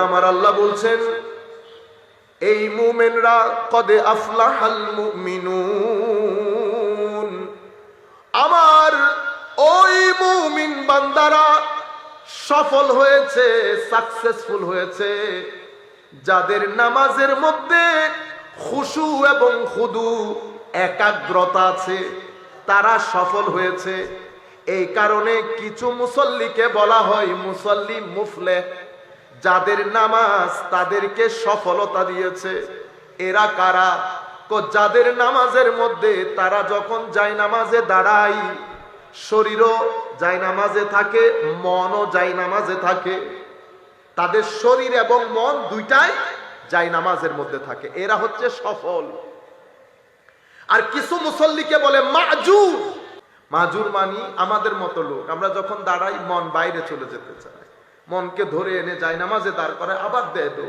আমার আল্লাহ বলছেন, এই মুমিনরা কদে আফলাহাল মুমিনুন, আমার ওই মুমিন বান্দারা সফল হয়েছে, সাকসেসফুল হয়েছে, যাদের নামাজের মধ্যে খুশু এবং খুদু একাগ্রতা আছে, তারা সফল হয়েছে। এই কারণে কিছু মুসল্লিকে বলা হয় মুসল্লি মুফলেহ, যাদের নামাজ তাদেরকে সফলতা দিয়েছে। এরা কারা? যাদের নামাজের মধ্যে তারা যখন যায় নামাজে দাঁড়ায়, শরীরও যায় নামাজে থাকে, মনও যায় নামাজে থাকে, তাদের শরীর এবং মন দুইটাই যায় নামাজের মধ্যে থাকে, এরা হচ্ছে সফল। আর কিছু মুসল্লিকে বলে মাজুর। মাজুর মানি আমাদের মতো লোক, আমরা যখন দাঁড়াই মন বাইরে চলে যেতে চায়, মনকে ধরে এনে যায় নামাজে দাঁড় করে, আবার দেয় তো,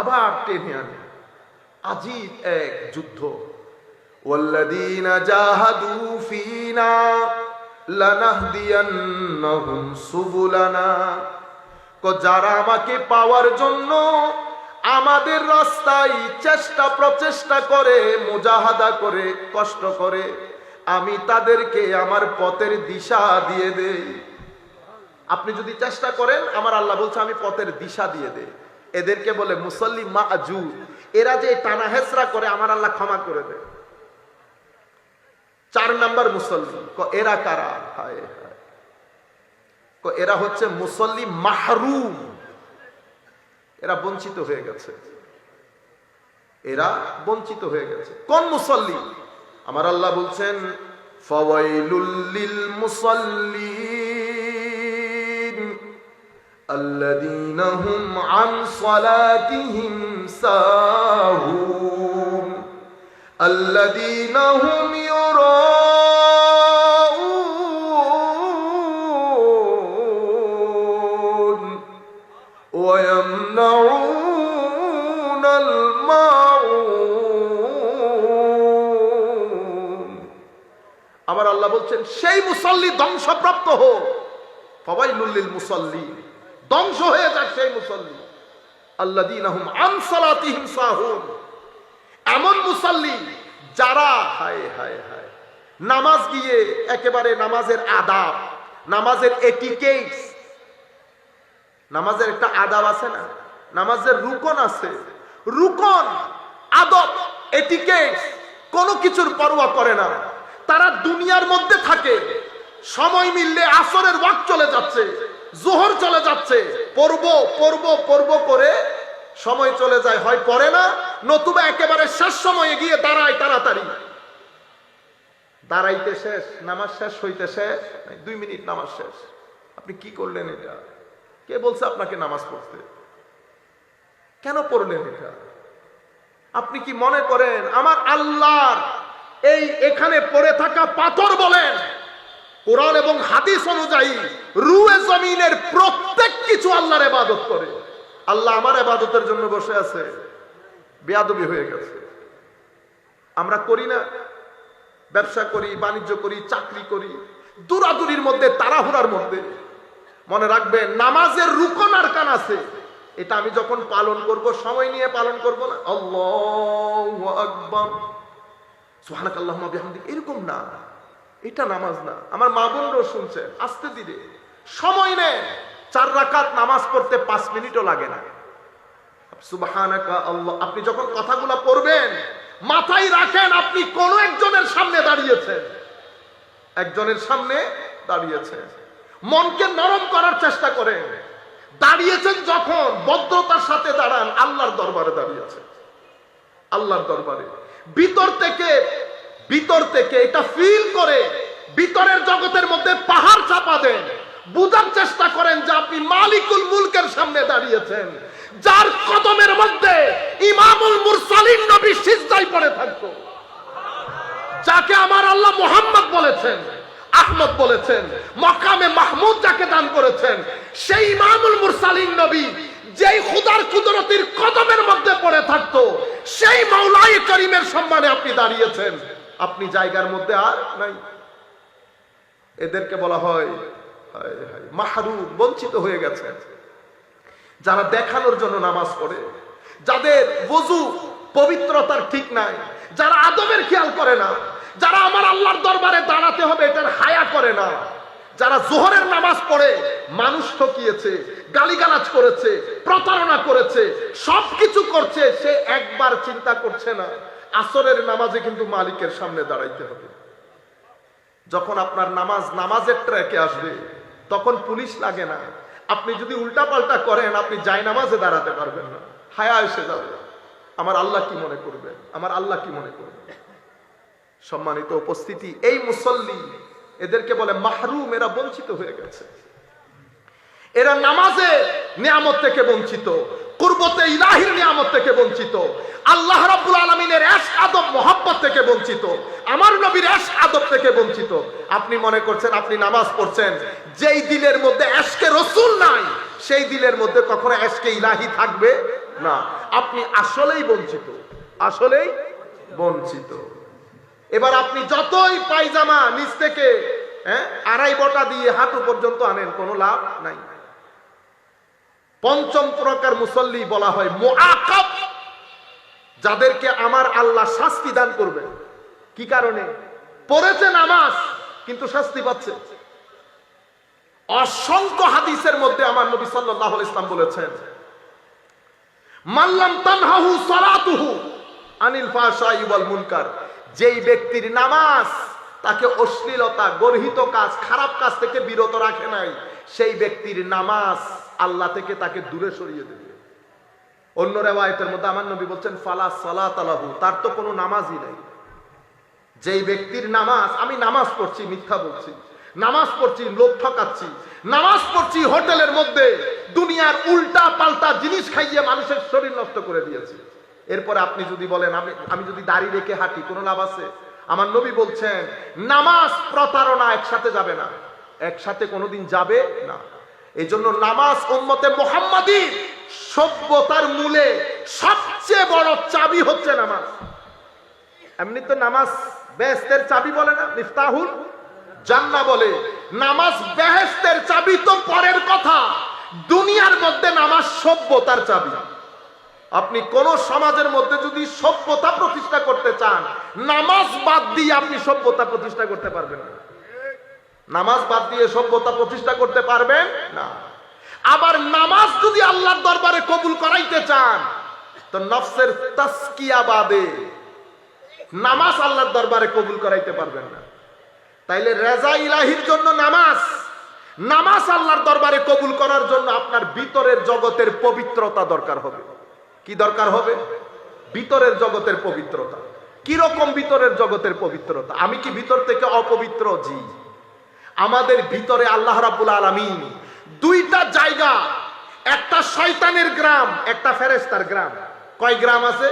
আবার টেনে আনে। আজিব এক যুদ্ধ। ওয়াল্লাযীনা জাহাদু ফীনা লানাহদিয়ান্নাহুম সুবুলানা, যারা আমাকে পাওয়ার জন্য আমাদের রাস্তায় চেষ্টা প্রচেষ্টা করে, মুজাহাদা করে, কষ্ট করে, আমি তাদেরকে আমার পথের দিশা দিয়ে দেই। আপনি যদি চেষ্টা করেন, আমার আল্লাহ বলছে আমি পথের দিশা দিয়ে দেই। এদেরকে বলে মুসল্লি মাজুর। এরা যে টানা হেসরা করে, আমার আল্লাহ ক্ষমা করে দেয়। 4 নাম্বার মুসল্লি। এরা কারা? হায় হায়, এরা হচ্ছে মুসল্লি মাহরুম। এরা বঞ্চিত হয়ে গেছে, এরা বঞ্চিত হয়ে গেছে। কোন মুসল্লি? আমার আল্লাহ বলছেন ফাওয়াইলুল লিল মুসাল্লিন আল্লাযীনা হুম আন সালাতিহিম সাহুন আল্লাযীনা হুম ইউরাউন ওয়া ইয়ামনাউনাল মাউন। আমার আল্লাহ বলছেন সেই মুসল্লি ধ্বংসপ্রাপ্ত হোক। ফাওয়াইলুল লিল মুসাল্লিন, ধ্বংস হয়ে যাক সেই মুসল্লি। আল্লাযীনা হুম আন সালাতিহিম সাহুন, এমন মুসল্লি যারা হায় হায় হায় নামাজ গিয়ে একেবারে নামাজের আদাব, নামাজের এটিকেটস, নামাজের একটা আদাব আছে না, নামাজের রুকন আছে, রুকন, আদব, এটিকেটস কোনো কিছুর পরোয়া করে না। তারা দুনিয়ার মধ্যে থাকে, সময় মিললে আসরের ওয়াক্ত চলে যাচ্ছে, জোহর চলে যাচ্ছে, পড়ব করে সময় চলে যায়, হয় পড়ে না, নতুবা একেবারে শেষ সময়ে গিয়ে দাঁড়ায় তাড়াতাড়ি। দাঁড়াইতে শেষ, নামাজ শেষ হইতে শেষ 2 মিনিট নামাজ শেষ। আপনি কি করলেন এটা? কে বলছে আপনাকে নামাজ পড়তে? কেন পড়লেন এটা? আপনি কি মনে করেন আমার আল্লাহর এই এখানে পড়ে থাকা পাথর বলেন, কোরআন এবং হাদিস অনুযায়ী রুয়ে জমিনের প্রত্যেক কিছু আল্লাহর ইবাদত করে? আল্লাহ আমার ইবাদতের জন্য বসে আছে? বেয়াদবি হয়ে গেছে। আমরা করি না? ব্যবসা করি, বাণিজ্য করি, চাকরি করি, দূরাদূরির মধ্যে, তাড়াহুড়ার মধ্যে। মনে রাখবেন নামাজের রুকন আরকান আছে, এটা আমি যখন পালন করব সময় নিয়ে পালন করব না, আল্লাহু আকবার সুবহানাকাল্লাহুম্মা বিহামদিক, এরকম না, এটা নামাজ না। আমার মা বোনরাও শুনছে, আস্তে ধীরে সময় নেন। 4 রাকাত নামাজ পড়তে 5 মিনিটও লাগে না। সুবহানাকা আল্লাহ, আপনি যখন কথাগুলো পড়বেন মাথায় রাখেন আপনি কোন একজনের সামনে দাঁড়িয়েছেন, একজনের সামনে দাঁড়িয়েছেন। মনকে নরম করার চেষ্টা করেন। দাঁড়িয়েছেন যখন ভদ্রতার সাথে দাঁড়ান, আল্লাহর দরবারে দাঁড়িয়েছেন, আল্লাহর দরবারে। ভিতর থেকে এটা ফিল করে ভিতরের জগতের মধ্যে পাহাড় চাপা দেন, বুঝার চেষ্টা করেন যে আপনি মালিকুল মুলকের সামনে দাঁড়িয়েছেন, যার কদমের মধ্যে ইমামুল মুরসালিন নবী সিজদায় পড়ে থাকতো, যাকে আমার আল্লাহ মুহাম্মদ বলেছেন, আহমদ বলেছেন, মাকামে মাহমুদ যাকে দান করেছেন, সেই ইমামুল মুরসালিন নবী যেই খুদার কুদরতির কদমের মধ্যে পড়ে থাকতো, সেই মাওলাই করিমের সম্মানে আপনি দাঁড়িয়েছেন। আপনি জায়গার মধ্যে আর নাই। এদেরকে বলা হয় মাহরুম, বঞ্চিত হয়ে গেছে। যারা দেখানোর জন্য নামাজ পড়ে, যাদের ওযু পবিত্রতার ঠিক নাই, যারা আদবের খেয়াল করে না, যারা আমার আল্লাহর দরবারে দাঁড়াতে হবে এটার হায়া করে না, যারা জোহরের নামাজ পড়ে মানুষ ঠকিয়েছে, গালিগালাজ করেছে, প্রতারণা করেছে, সবকিছু করছে, সে একবার চিন্তা করছে না আসরের নামাজে কিন্তু মালিকের সামনে দাঁড়াইতে হবে। যখন আপনার নামাজের ট্র্যাকে আসবে তখন পুলিশ লাগে না। আপনি যদি উল্টাপাল্টা করেন আপনি জায়নামাজে দাঁড়াতে পারবেন না, হায়া এসে যাবে। আমার আল্লাহ কি মনে করবেন, আমার আল্লাহ কি মনে করবেন? সম্মানিত উপস্থিতি, এই মুসল্লি, এদেরকে বলে মাহরুম, এরা বঞ্চিত হয়ে গেছে। এরা নামাজের নিয়ামত থেকে বঞ্চিত, কুরবতে ইলাহির নিয়ামত থেকে বঞ্চিত, আল্লাহ রাব্বুল আলামিনের ইশক আদব মোহাব্বত থেকে বঞ্চিত, আমার নবীর ইশক আদব থেকে বঞ্চিত। আপনি মনে করছেন আপনি নামাজ পড়ছেন, যেই দিলের মধ্যে ইশকে রাসূল নাই সেই দিলের মধ্যে কখনো ইশকে ইলাহি থাকবে না। আপনি আসলেই বঞ্চিত, আসলেই বঞ্চিত। এবার আপনি যতই পায়জামা নিচ থেকে আড়াই বটা দিয়ে হাঁটু পর্যন্ত আনেন, কোনো লাভ নাই। পঞ্চম প্রকার মুসল্লি বলা হয় মুআকাব, যাদেরকে আমার আল্লাহ শাস্তি দান করবেন। কি কারণে? পড়েছে নামাজ কিন্তু শাস্তি পাচ্ছে। অসংখ্য হাদিসের মধ্যে আমার নবী সাল্লাল্লাহু আলাইহি ওয়াসাল্লাম বলেছেন, মান লাম তানহাহু সালাতুহু আনিল ফাহশাই ওয়াল মুনকার, যেই ব্যক্তির নামাজ তাকে অশ্লীলতা, গর্হিত কাজ, খারাপ কাজ থেকে বিরত রাখে নাই, সেই ব্যক্তির নামাজ আল্লাহ থেকে তাকে দূরে সরিয়ে দেবে। অন্য রিওয়ায়াতের মধ্যে আমার নবী বলছেন ফালা সালাত লাহু, তার তো কোনো নামাজই নাই। যেই ব্যক্তির নামাজ, আমি নামাজ পড়ছি মিথ্যা বলছি, নামাজ পড়ছি লোক ঠকাচ্ছি, নামাজ পড়ছি হোটেলের মধ্যে দুনিয়ার উল্টা পাল্টা জিনিস খাইয়ে মানুষের শরীর নষ্ট করে দিয়েছি, এরপরে আপনি যদি বলেন আমি যদি দাড়ি রেখে হাঁটি, কোনো লাভ আছে? আমার নবী বলছেন নামাজ প্রতারণা একসাথে যাবে না, একসাথে কোনোদিন যাবে না। এই জন্য নামাজ উম্মতে মুহাম্মাদীর সভ্যতার মূলে সবচেয়ে বড় চাবি হচ্ছে নামাজ। এমনি তো নামাজ বেহেশতের চাবি বলে না, মিফতাহুল জান্নাহ বলে। নামাজ বেহেশতের চাবি তো পরের কথা, দুনিয়ার মধ্যে নামাজ সভ্যতার চাবি। আপনি কোন সমাজের মধ্যে যদি সভ্যতা প্রতিষ্ঠা করতে চান, নামাজ বাদ দিয়ে আপনি সভ্যতা প্রতিষ্ঠা করতে পারবেন না। নামাজ বাদ দিয়ে সভ্যতা প্রতিষ্ঠা করতে পারবেন না। আবার নামাজ যদি আল্লাহর দরবারে কবুল করাইতে চান, তো নফসের তাসকিয়া বাদে নামাজ আল্লাহর দরবারে কবুল করাইতে পারবেন না। তাইলে রেজা ইলাহির জন্য নামাজ, নামাজ আল্লাহর দরবারে কবুল করার জন্য আপনার ভিতরের জগতের পবিত্রতা দরকার হবে। কি দরকার হবে? ভিতরের জগতের পবিত্রতা। কি রকম ভিতরের জগতের পবিত্রতা? আমি কি ভিতর থেকে অপবিত্র? জি। আমাদের ভিতরে আল্লাহ রাব্বুল আলামিন দুইটা জায়গা, একটা শয়তানের গ্রাম, একটা ফেরেশতার গ্রাম। কয় গ্রাম আছে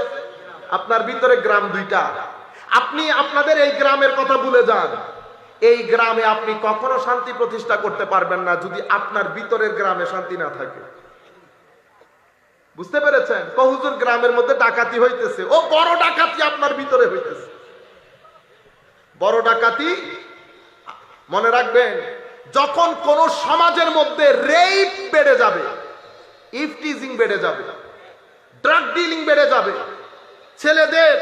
আপনার ভিতরে? গ্রাম দুইটা। আপনি আপনাদের এই গ্রামের কথা ভুলে যান, এই গ্রামে আপনি কখনো শান্তি প্রতিষ্ঠা করতে পারবেন না যদি আপনার ভিতরের গ্রামে শান্তি না থাকে। বুঝতে পেরেছেন? হুজুর গ্রামের মধ্যে ডাকাতি হইতেছে, ও বড় ডাকাতি আপনার ভিতরে হইতেছে। বড় ডাকাতি মনে রাখবেন, যখন কোন সমাজের মধ্যে রেপ বেড়ে যাবে, ইফটিজিং বেড়ে যাবে, ড্রাগ ডিলিং বেড়ে যাবে, ছেলেদের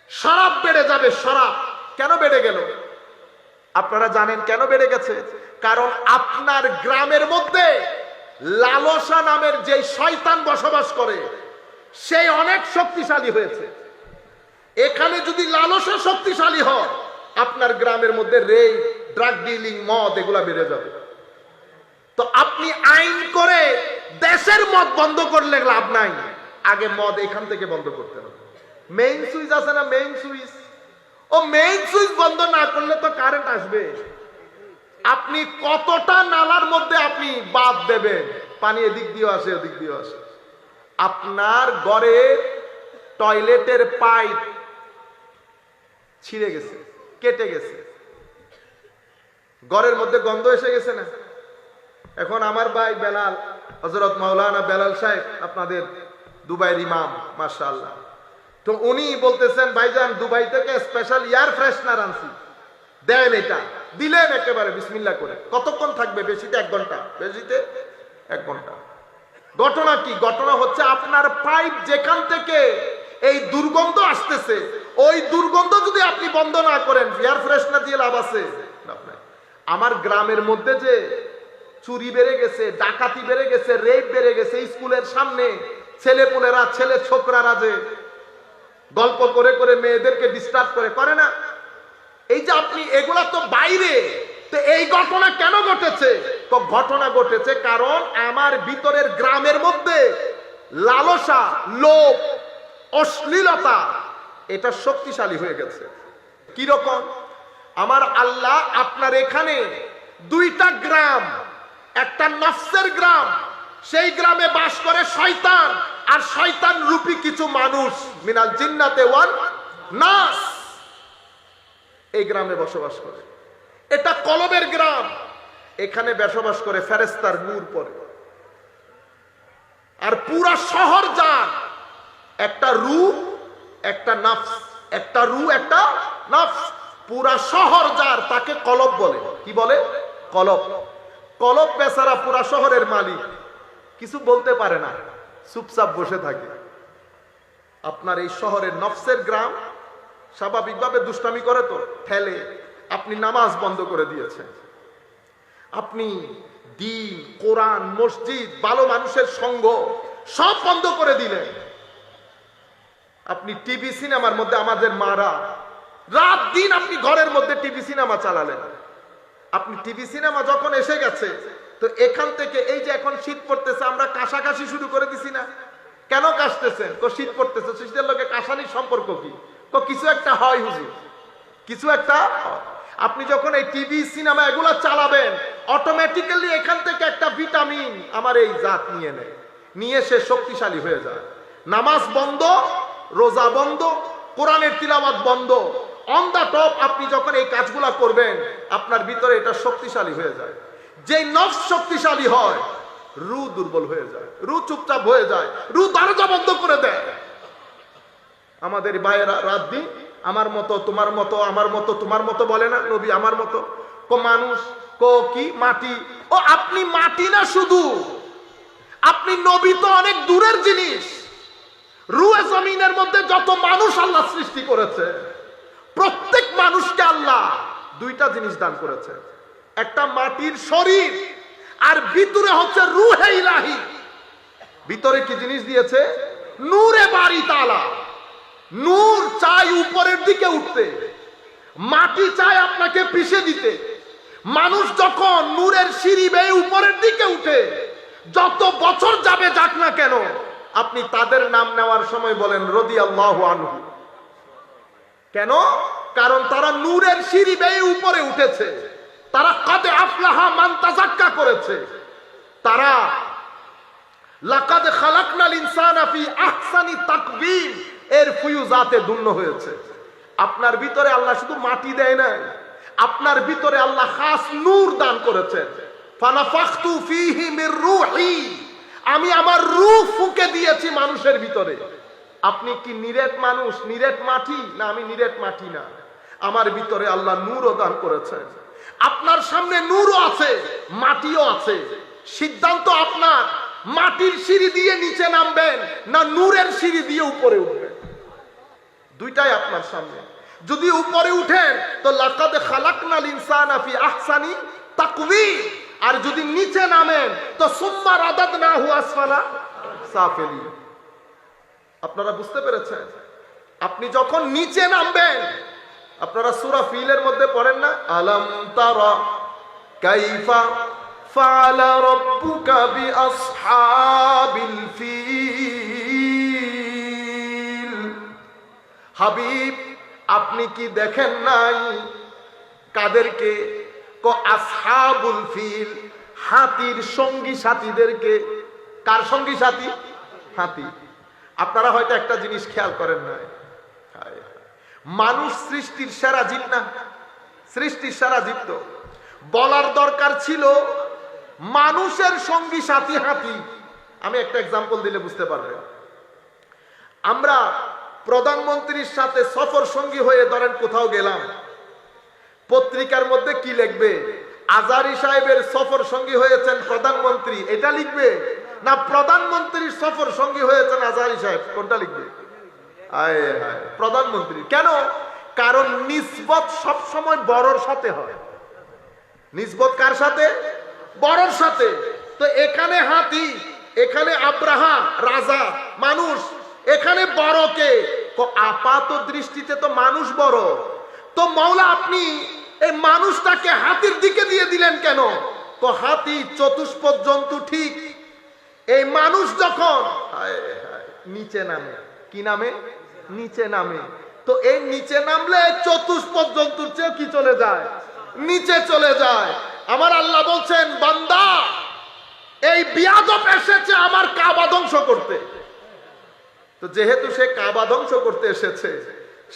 শরাব বেড়ে যাবে। শরাব কেন বেড়ে গেল? আপনারা জানেন কেন বেড়ে গেছে? কারণ আপনার গ্রামের মধ্যে লালসা নামের যে শয়তান বসবাস করে, সে অনেক শক্তিশালী হয়েছে। এখানে যদি লালসা শক্তিশালী হয়, আপনার গ্রামের মধ্যে রেপ, ড্রাগ ডিলিং, মদ এগুলা বেড়ে যাবে। তো আপনি আইন করে দেশের মদ বন্ধ করলে লাভ নাই, আগে মদ এখান থেকে বন্ধ করতে হবে। মেইন সুইচ আছে না, মেইন সুইচ, ও মেইন সুইচ বন্ধ না করলে তো কারেন্ট আসবে। আপনি কতটা নালার মধ্যে আপনি বাদ দেবেন, পানি এদিক দিয়ে আসে ওদিক দিয়ে আসে। আপনার ঘরের টয়লেটের পাইপ ছিঁড়ে গেছে, কেটে গেছে, ঘরের মধ্যে গন্ধ এসে গেছে না? এখন আমার ভাই বেলাল, হযরত মাওলানা বেলাল সাহেব, আপনাদের দুবাইয়ের ইমাম, মাশাআল্লাহ, তো উনি বলতেছেন ভাইজান দুবাই থেকে স্পেশাল এয়ার ফ্রেশনার আনছি, দেন। এটা দিলেন একেবারে বিসমিল্লাহ করে। কতক্ষণ থাকবে? বেশিতে 1 ঘন্টা, বেশিতে 1 ঘন্টা। ঘটনা কি? ঘটনা হচ্ছে আপনার পাইপ যেখান থেকে এই দুর্গন্ধ আসতেছে, ওই দুর্গন্ধ যদি আপনি বন্ধ না করেন, এয়ার ফ্রেশনার দিয়ে লাভ আছে? আমার গ্রামের মধ্যে যে চুরি বেড়ে গেছে, ডাকাতি বেড়ে গেছে, রেপ বেড়ে গেছে, স্কুলের সামনে ছেলেপুলেরা, ছেলে ছোকরারা যে গল্প করে করে মেয়েদেরকে ডিস্টার্ব করে না, এই যে আপনি, এগুলা তো বাইরে। তো এই ঘটনা কেন ঘটেছে? তো ঘটনা ঘটেছে কারণ আমার ভিতরের গ্রামের মধ্যে লালসা, লোভ, অশ্লীলতা এটা শক্তিশালী হয়ে গেছে। কি রকম? আমার আল্লাহ আপনার এখানে দুইটা গ্রাম, একটা নফসের গ্রাম, সেই গ্রামে বাস করে শয়তান আর শয়তান রূপী কিছু মানুষ, মিনাল জিন্নাতে ওয়ান নাস, এই গ্রামে বসবাস করে। এটা কলবের গ্রাম, এখানে বসবাস করে ফেরেশতার নূর পড়ে। আর পুরা শহর যার, একটা রূহ একটা নফস, একটা রূহ একটা নফস, পুরা শহর যার, তাকে কলব বলে। কি বলে? কলব। কলব বেচারা পুরা শহরের মালিক, কিছু বলতে পারে না, চুপচাপ বসে থাকে। আপনার এই শহরের নফসের গ্রাম স্বাভাবিকভাবে দুষ্টামি করে, তো ঠেলে। আপনি নামাজ বন্ধ করে দিয়েছেন, আপনি দিন, কোরআন, মসজিদ, ভালো মানুষের সঙ্গ সব বন্ধ করে দিলেন। আপনি টিভি সিনেমার মধ্যে, আমাদের মারা রাত দিন আপনি ঘরের মধ্যে টিভি সিনেমা চালালেন। আপনি টিভি সিনেমা যখন এসে গেছে, তো এখান থেকে এই যে এখন শীত পড়তেছে, আমরা কাশাকাশি শুরু করে দিছি না? কেন কাশতেছেন? শীত পড়তেছে, শীতের লোকে কাশানির সম্পর্ক কি? কিছু একটা হয় হুজুর, কিছু একটা হয়। আপনি যখন এই টিভি সিনেমা এগুলা চালাবেন, অটোমেটিক্যালি এখান থেকে একটা ভিটামিন আমার এই জাত নিয়ে সে শক্তিশালী হয়ে যায়। নামাজ বন্ধ, রোজা বন্ধ, কোরআনের তিলাওয়াত বন্ধ, অন দা টপ আপনি যখন এই কাজগুলা করবেন, আপনার ভিতরে এটা শক্তিশালী হয়ে যায়। যে নফস শক্তিশালী হয়, রূহ দুর্বল হয়ে যায়, রূহ চুপচাপ হয়ে যায়, রূহ দরজা বন্ধ করে দেয়। আমাদের ভাইয়েরা রাত দিন আমার মতো, তোমার মতো, আমার মতো, তোমার মতো বলে না, নবী আমার মতো। মানুষ কি মাটি? ও আপনি মাটি না, শুধু আপনি নবী তো অনেক দূরের জিনিস। রুয়ে জমিনের মধ্যে যত মানুষ আল্লাহ সৃষ্টি করেছে, প্রত্যেক মানুষকে আল্লাহ দুইটা জিনিস দান করেছে, একটা মাটির শরীর, আর ভিতরে হচ্ছে রুহে ইলাহি। ভিতরে কি জিনিস দিয়েছে? নূরে বাড়ি তালা। নূর চাই উপরের দিকে উঠতে, মাটি চায় আপনাকে পিষে দিতে। মানুষ যখন নূরের সিঁড়ি বেয়ে উপরের দিকে উঠে, যত বছর যাবে যাক না কেন, আপনি তাদের নাম নেওয়ার সময় বলেন রাদিয়াল্লাহু আনহু। কেন? কারণ তারা নূরের সিঁড়ি বেয়ে উপরে উঠেছে, তারা কাদে আফলাহা মান তাযাক্কা করেছে, তারা লাকাদ খালাকনাল ইনসানা ফি আহসানি তাকওয়িম এর ফুয়ুজাতে ধন্য হয়েছে। আপনার ভিতরে আল্লাহ শুধু মাটি দেয় নাই, আপনার ভিতরে আল্লাহ খাস নূর দান করেছেন। ফানাফাখতু ফীহি মির রূহি, আমি আমার রূহ ফুঁকে দিয়েছি মানুষের ভিতরে। আপনি কি নিরেট মানুষ, নিরেট মাটি? না, আমি নিরেট মাটি না, আমার ভিতরে আল্লাহ নূরও দান করেছেন। আপনার সামনে নূরও আছে, মাটিও আছে। সিদ্ধান্ত আপনার, মাটির সিঁড়ি দিয়ে নিচে নামবেন না নূরের সিঁড়ি দিয়ে উপরে উঠবেন, দুইটাই আপনার সামনে। যদি উপরে উঠেন তো লাকাদ খালাকনাল ইনসানা ফি আহসানি তাকওয়িম, আর যদি নিচে নামেন তো সুম্মা রাদাদনাহু আসফালা সাফিলিন। আপনারা বুঝতে পেরেছেন? আপনি যখন নিচে নামবেন, আপনারা সূরা ফিলের মধ্যে পড়েন না, আলাম তারা কাইফা ফাআলা রাব্বুকা বিআসহাবিল ফিল। হাবিব, আপনি কি দেখেন নাই? কাদেরকে? আসহাবুল ফিল, হাতির সঙ্গী সাথীদেরকে। কার সঙ্গী সাথী? হাতি। আপনারা হয়তো একটা জিনিস খেয়াল করেন না, মানুষ সৃষ্টির সেরা জীব না? সৃষ্টির সেরা জীব তো। বলার দরকার ছিল মানুষের সঙ্গী সাথী হাতি। আমি একটা এক্সাম্পল দিলে বুঝতে পারবেন। আমরা প্রধানমন্ত্রীর সাথে সফর সঙ্গী হয়ে ধরেন কোথাও গেলাম, পত্রিকার মধ্যে কি লিখবে? আজারি সাহেবের সফর সঙ্গী হয়েছেন প্রধানমন্ত্রী, এটা লিখবে? না প্রধানমন্ত্রীর সফর সঙ্গী হয়েছেন আজহারী সাহেব? কোনটা লিখবে? আয় হায়, প্রধানমন্ত্রী। কেন? কারণ নিসবত সবসময় বড়র সাথে হয়। নিসবত কার সাথে? বড়র সাথে। তো এখানে হাতি, এখানে আব্রাহা রাজা মানুষ, এখানে বড় কে? আপাত দৃষ্টিতে তো মানুষ বড়। তো মাওলা আপনি এই মানুষটাকে হাতির দিকে দিয়ে দিলেন কেন? হাতি চতুষ্পদ জন্তু ঠিক, এই মানুষ যখন নিচে নামে, কি নামে? নিচে নামে। তো এই নিচে নামলে চতুষ্পদ জন্তুর চেয়ে কি চলে যায়? নিচে চলে যায়। আমার আল্লাহ বলছেন, বান্দা এই বিয়াদব এসেছে আমার কাবা ধ্বংস করতে। তো যেহেতু সে কাবা ধ্বংস করতে এসেছে,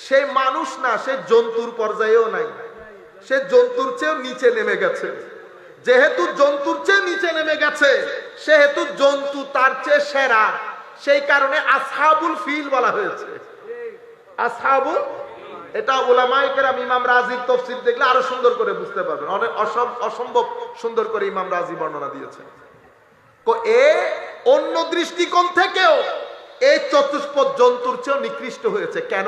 সে মানুষ না, সে জন্তুর পর্যায়েও নাই, সে জন্তুর চেয়েও নিচে নেমে গেছে। যেহেতু জন্তুর চেয়ে নিচে নেমে গেছে, সেহেতু জন্তু তার চেয়ে সেরা, সেই কারণে আসহাবুল ফিল বলা হয়েছে। আসহাবুল, এটা উলামায়ে কেরাম ইমাম রাজির তাফসীর দেখলে আরো সুন্দর করে বুঝতে পারবেন। অনেক অসম্ভব সুন্দর করে ইমাম রাজি বর্ণনা দিয়েছেন। অন্য দৃষ্টিকোণ থেকেও এই চতুষ্পদ জন্তুর চেয়েও নিকৃষ্ট হয়েছে। কেন?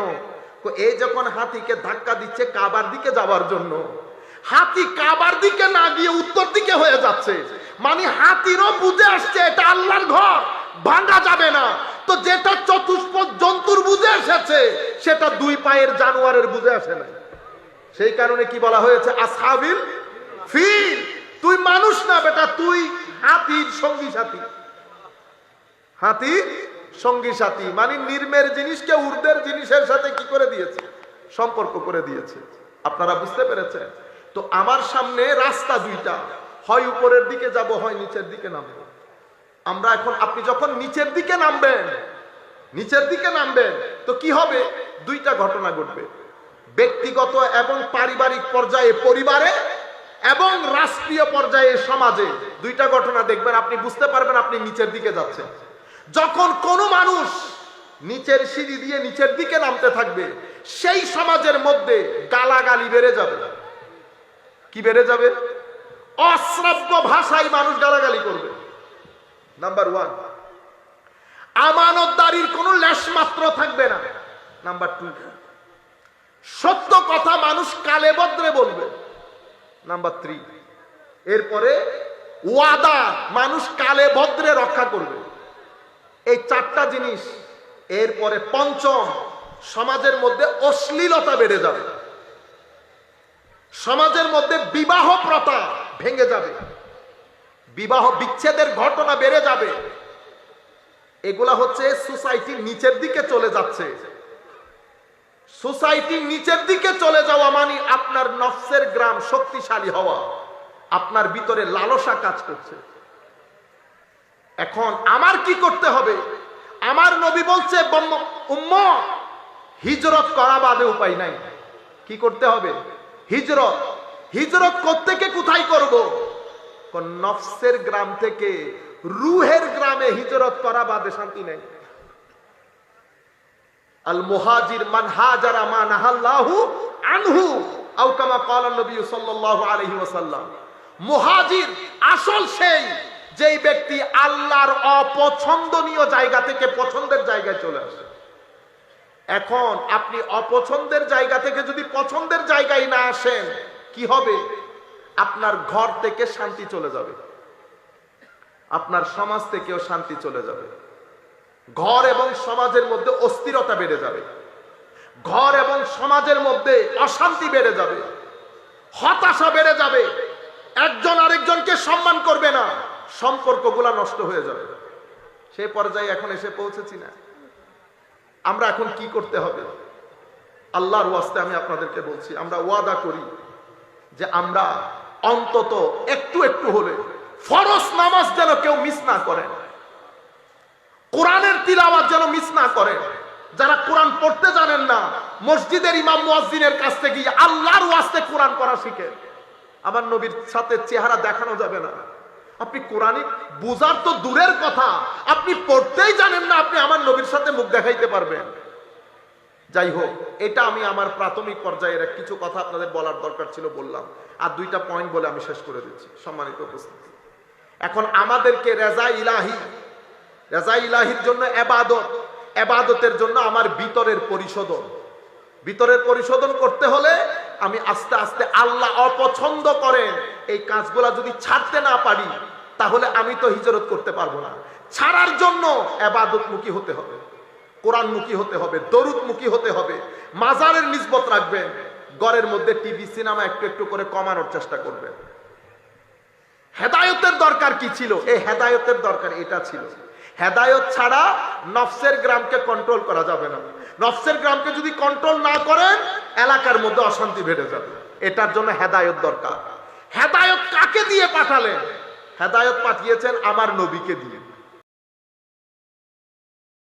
এই যখন হাতিকে ধাক্কা দিচ্ছে কাবার দিকে যাওয়ার জন্য, হাতি কাবার দিকে না গিয়ে উত্তর দিকে হয়ে যাচ্ছে, মানে হাতিরও বুঝে আসছে এটা আল্লাহর ঘর, ভাঙা যাবে না। তো যেটা চতুষ্পদ জন্তুর বুঝে এসেছে, সেটা দুই পায়ের জানোয়ারের বুঝে আসে না। সেই কারণে কি বলা হয়েছে? আসহাবিল ফিল। তুই মানুষ না বেটা, তুই হাতির সঙ্গী সাথী। হাতির সঙ্গী সাথী মানে নির্মের জিনিসকে ঊর্ধ্বের জিনিসের সাথে কি করে দিয়েছে? সম্পর্ক করে দিয়েছে। আপনারা বুঝতে পেরেছেন? তো আমার সামনে রাস্তা দুইটা, হয় উপরের দিকে যাব, হয় নিচের দিকে নামবো। আমরা এখন, আপনি যখন নিচের দিকে নামবেন, নিচের দিকে নামবেন, তো কি হবে? দুইটা ঘটনা ঘটবে, ব্যক্তিগত এবং পারিবারিক পর্যায়ে পরিবারে, এবং রাষ্ট্রীয় পর্যায়ে সমাজে। দুইটা ঘটনা দেখবেন, আপনি বুঝতে পারবেন আপনি নিচের দিকে যাচ্ছেন। যখন কোনো মানুষ নিচের সিঁড়ি দিয়ে নিচের দিকে নামতে থাকবে, সেই সমাজের মধ্যে গালাগালি বেড়ে যাবে। কি বেড়ে যাবে? অশ্রাব্য ভাষায় মানুষ গালাগালি করবে। নাম্বার ওয়ান, আমানতদারির কোনো লেশ মাত্র থাকবে না। নাম্বার টু, সত্য কথা মানুষ কালে বদ্রে বলবে। নাম্বার থ্রি, এরপরে ওয়াদা মানুষ কালে ভদ্রে রক্ষা করবে। এই চারটা জিনিস। এরপরে পঞ্চম, সমাজের মধ্যে অশ্লীলতা বেড়ে যাবে, সমাজের মধ্যে বিবাহ প্রথা ভেঙে যাবে, বিবাহ বিচ্ছেদের ঘটনা বেড়ে যাবে। এগুলা হচ্ছে সোসাইটির নিচের দিকে চলে যাচ্ছে। সোসাইটির নিচের দিকে চলে যাওয়া মানে আপনার নফসের গ্রাম শক্তিশালী হওয়া, আপনার ভিতরে লালসা কাজ করছে। এখন আমার কি করতে হবে? আমার নবী বলছে, উম্মত হিজরত করা বাদে উপায় নাই। কি করতে হবে? হিজরত। হিজরত কোত্থেকে কোথায় করব? নফসের গ্রাম থেকে রুহের গ্রামে হিজরত করা বাদে শান্তি নেই। আল মুহাজির মান হাজারা মা নাহাল্লাহু আনহু আও কামা ক্বালা নবী সাল্লাল্লাহু আলাইহি ওয়াসাল্লাম। মুহাজির আসল সেই যেই ব্যক্তি আল্লাহর অপছন্দনীয় জায়গা থেকে পছন্দের জায়গায় চলে আসে। এখন আপনি অপছন্দের জায়গা থেকে যদি পছন্দের জায়গায় না আসেন, কি হবে? আপনার ঘর থেকে শান্তি চলে যাবে, আপনার সমাজ থেকেও শান্তি চলে যাবে, ঘর এবং সমাজের মধ্যে অস্থিরতা বেড়ে যাবে, ঘর এবং সমাজের মধ্যে অশান্তি বেড়ে যাবে, হতাশা বেড়ে যাবে, একজন আরেকজনকে সম্মান করবে না, সম্পর্কগুলা নষ্ট হয়ে যাবে। সেই পর্যায়ে এখন এসে পৌঁছেছি না? আমরা এখন কি করতে হবে? আল্লাহর ওয়াস্তে আমি আপনাদেরকে বলছি, আমরা ওয়াদা করি যে আমরা অন্তত একটু একটু হলে ফরজ নামাজ যেন কেউ মিস না করেন, কোরআনের তিলাওয়াত যেন মিস না করেন। যারা কোরআন পড়তে জানেন না, মসজিদের ইমাম মুয়াজ্জিনের কাছ থেকে গিয়ে আল্লাহর ওয়াস্তে কোরআন পড়া শিখেন। আমার নবীর সাথে চেহারা দেখানো যাবে না। আপনি কোরআন বুঝার তো দূরের কথা, আপনি পড়তেই জানেন না, আপনি আমার নবীর সাথে মুখ দেখাইতে পারবেন? যাই হোক, এটা আমি আমার প্রাথমিক পর্যায়ের কিছু কথা আপনাদের বলার দরকার ছিল, বললাম। আর দুইটা পয়েন্ট বলে আমি শেষ করে দিচ্ছি। সম্মানিত উপস্থিতি, এখন আমাদেরকে রেজা ইলাহি রাজা ইলাহির জন্য ইবাদত, ইবাদতের জন্য আমার ভিতরের পরিশোধন। ভিতরের পরিশোধন করতে হলে আমি আস্তে আস্তে আল্লাহ অপছন্দ করেন এই কাজগুলা যদি ছাড়তে না পারি, তাহলে আমি তো হিজরত করতে পারবো না। ছাড়ার জন্য ইবাদতমুখী হতে হবে, কোরআনমুখী হতে হবে, দরুদমুখী হতে হবে, মাজারের নিসবত রাখবেন। ঘরের মধ্যে টিভি সিনেমা একটু একটু করে কমানোর চেষ্টা করবেন। হেদায়েতের দরকার কি ছিল? এই হেদায়েতের দরকার এটা ছিল। হেদায়েত ছাড়া নফসের গ্রামকে কন্ট্রোল করা যাবে না। নফসের গ্রামকে যদি কন্ট্রোল না করেন, এলাকার মধ্যে অশান্তি বেড়ে যাবে। এটার জন্য হেদায়েত দরকার। হেদায়েত কাকে দিয়ে পাঠালেন? হেদায়েত পাঠিয়েছেন আমার নবীকে দিয়ে।